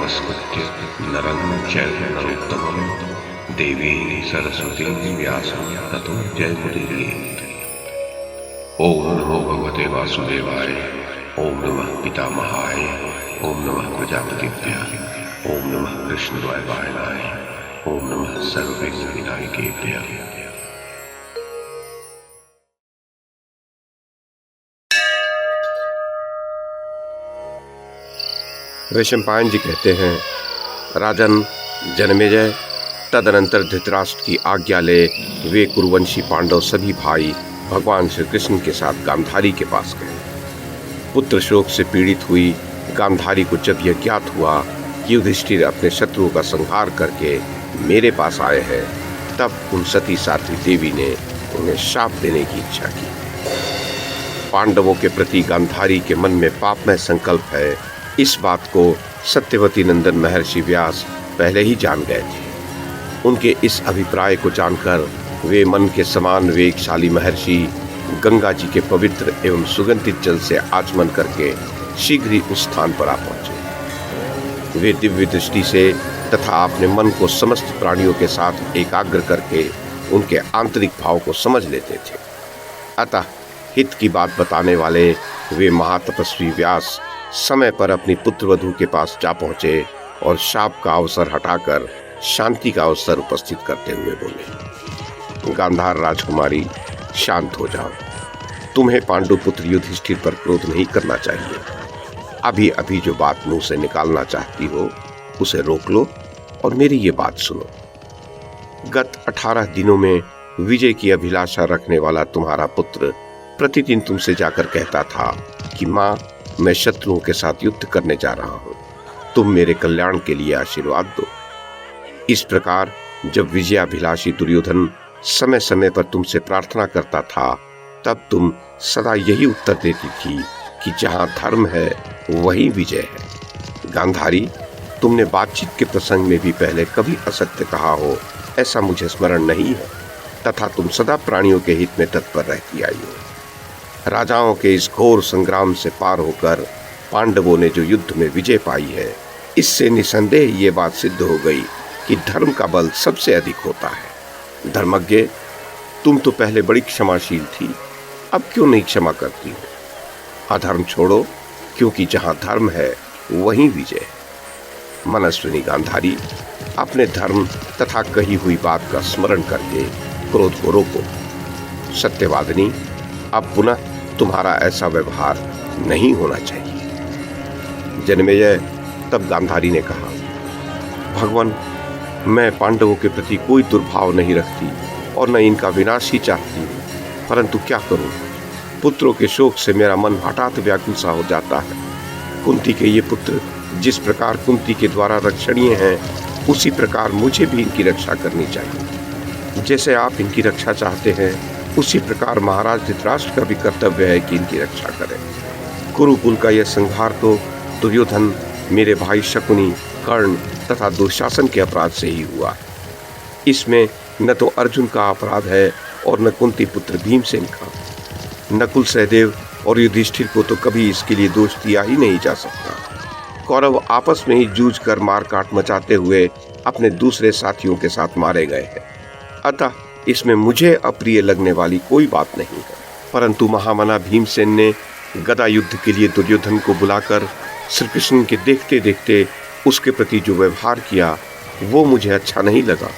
नमस्कृत्य नरं चैव नरोत्तमं देवीं सरस्वतीं व्यासं ततो जयमुदीरयेत्। ओम नमो भगवते वासुदेवाय, ओम नमः पितामहाय, ओम नमः प्रजापतिभ्यः, ओम नमः कृष्णद्वैपायनाय, ओम नमः सर्वविघ्नविनायकेभ्यः। वैशंपायन जी कहते हैं, राजन जनमेजय, तदनंतर धृतराष्ट्र की आज्ञा ले वे कुरुवंशी पांडव सभी भाई भगवान श्री कृष्ण के साथ गांधारी के पास गए। पुत्र शोक से पीड़ित हुई गांधारी को जब यह ज्ञात हुआ कि युधिष्ठिर अपने शत्रुओं का संहार करके मेरे पास आए हैं, तब उन सती साध्वी देवी ने उन्हें शाप देने की इच्छा की। पांडवों के प्रति गांधारी के मन में पापमय संकल्प है, इस बात को सत्यवती नंदन महर्षि व्यास पहले ही जान गए थे। उनके इस अभिप्राय को जानकर वे मन के समान वेगशाली महर्षि गंगा जी के पवित्र एवं सुगंधित जल से आचमन करके शीघ्र ही उस स्थान पर आ पहुंचे। वे दिव्य दृष्टि से तथा अपने मन को समस्त प्राणियों के साथ एकाग्र करके उनके आंतरिक भाव को समझ लेते थे। अतः हित की बात बताने वाले वे महातपस्वी व्यास समय पर अपनी पुत्रवधू के पास जा पहुंचे और शाप का अवसर हटाकर शांति का अवसर उपस्थित करते हुए बोले, गांधार राजकुमारी, शांत हो जाओ। तुम्हें पांडुपुत्र युधिष्ठिर पर क्रोध नहीं करना चाहिए। अभी अभी जो बात मुंह से निकालना चाहती हो उसे रोक लो और मेरी ये बात सुनो। गत 18 दिनों में विजय की अभिलाषा रखने वाला तुम्हारा पुत्र प्रतिदिन तुमसे जाकर कहता था कि माँ, मैं शत्रुओं के साथ युद्ध करने जा रहा हूं, तुम मेरे कल्याण के लिए आशीर्वाद दो। इस प्रकार जब विजयाभिलाषी दुर्योधन समय समय पर तुमसे प्रार्थना करता था, तब तुम सदा यही उत्तर देती थी कि जहां धर्म है वहीं विजय है। गांधारी, तुमने बातचीत के प्रसंग में भी पहले कभी असत्य कहा हो ऐसा मुझे स्मरण नहीं है, तथा तुम सदा प्राणियों के हित में तत्पर रहती आई हो। राजाओं के इस घोर संग्राम से पार होकर पांडवों ने जो युद्ध में विजय पाई है, इससे निसंदेह ये बात सिद्ध हो गई कि धर्म का बल सबसे अधिक होता है। धर्मज्ञ, तुम तो पहले बड़ी क्षमाशील थी, अब क्यों नहीं क्षमा करती हो? अधर्म छोड़ो, क्योंकि जहां धर्म है वहीं विजय है। मनस्विनी गांधारी, अपने धर्म तथा कही हुई बात का स्मरण करके क्रोध को रोको। सत्यवादिनी, अब पुनः तुम्हारा ऐसा व्यवहार नहीं होना चाहिए। जनमेजय, तब गांधारी ने कहा, भगवान, मैं पांडवों के प्रति कोई दुर्भाव नहीं रखती और न इनका विनाश ही चाहती हूँ, परंतु क्या करूँ, पुत्रों के शोक से मेरा मन हठात व्याकुल सा हो जाता है। कुंती के ये पुत्र जिस प्रकार कुंती के द्वारा रक्षणीय हैं, उसी प्रकार मुझे भी इनकी रक्षा करनी चाहिए। जैसे आप इनकी रक्षा चाहते हैं, उसी प्रकार महाराज धृतराष्ट्र का भी कर्तव्य है कि इनकी रक्षा करें। कुरुकुल का यह संहार तो दुर्योधन, मेरे भाई शकुनी, कर्ण तथा दुशासन के अपराध से ही हुआ है। इसमें न तो अर्जुन का अपराध है और न कुंती पुत्र भीमसेन का। नकुल, सहदेव और युधिष्ठिर को तो कभी इसके लिए दोष दिया ही नहीं जा सकता। कौरव आपस में ही जूझ कर मारकाट मचाते हुए अपने दूसरे साथियों के साथ मारे गए हैं। अतः इसमें मुझे अप्रिय लगने वाली कोई बात नहीं है। परंतु महामना भीमसेन ने गदा युद्ध के लिए दुर्योधन को बुलाकर श्री कृष्ण के देखते देखते उसके प्रति जो व्यवहार किया, वो मुझे अच्छा नहीं लगा।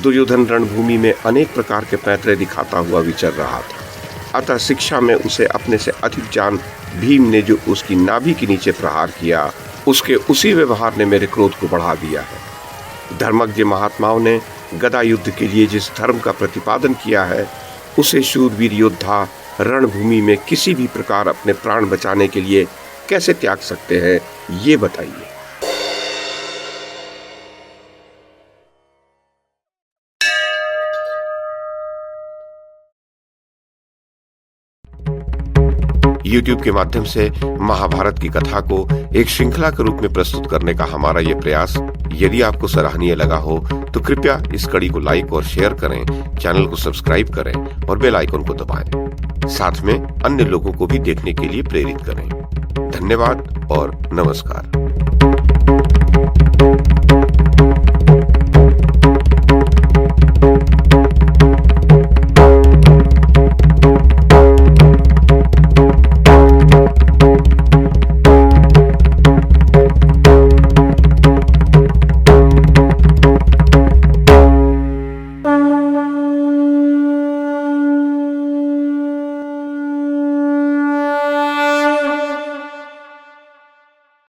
दुर्योधन रणभूमि में अनेक प्रकार के पैंतरे दिखाता हुआ विचर रहा था। अतः शिक्षा में उसे अपने से अधिक जान भीम ने जो उसकी नाभि के नीचे प्रहार किया, उसके उसी व्यवहार ने मेरे क्रोध को बढ़ा दिया है। धर्मज्ञ महात्माओं ने गदा युद्ध के लिए जिस धर्म का प्रतिपादन किया है, उसे शूरवीर योद्धा रणभूमि में किसी भी प्रकार अपने प्राण बचाने के लिए कैसे त्याग सकते हैं, ये बताइए। YouTube के माध्यम से महाभारत की कथा को एक श्रृंखला के रूप में प्रस्तुत करने का हमारा ये प्रयास यदि आपको सराहनीय लगा हो तो कृपया इस कड़ी को लाइक और शेयर करें, चैनल को सब्सक्राइब करें और बेल आइकन को दबाएं। साथ में अन्य लोगों को भी देखने के लिए प्रेरित करें। धन्यवाद और नमस्कार। है।